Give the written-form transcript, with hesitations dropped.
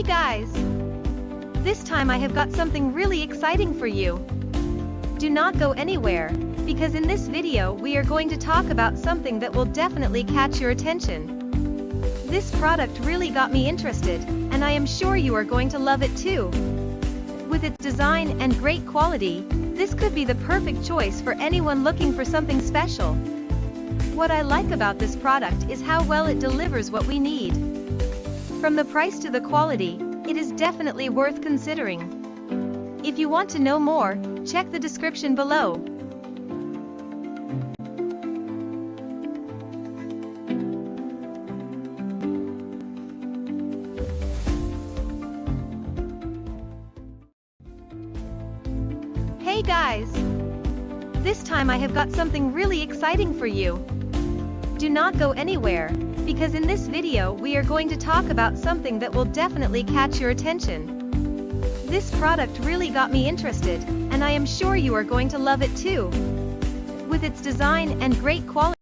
guys! This time I have got something really exciting for you. Do not go anywhere, because in this video we are going to talk about something that will definitely catch your attention. This product really got me interested, and I am sure you are going to love it too. With its design and great quality, this could be the perfect choice for anyone looking for something special. What I like about this product is how well it delivers what we need. From the price to the quality, it is definitely worth considering. If you want to know more, check the description below. Hey guys! This time I have got something really exciting for you. Do not go anywhere, because in this video we are going to talk about something that will definitely catch your attention. This product really got me interested, and I am sure you are going to love it too. With its design and great quality,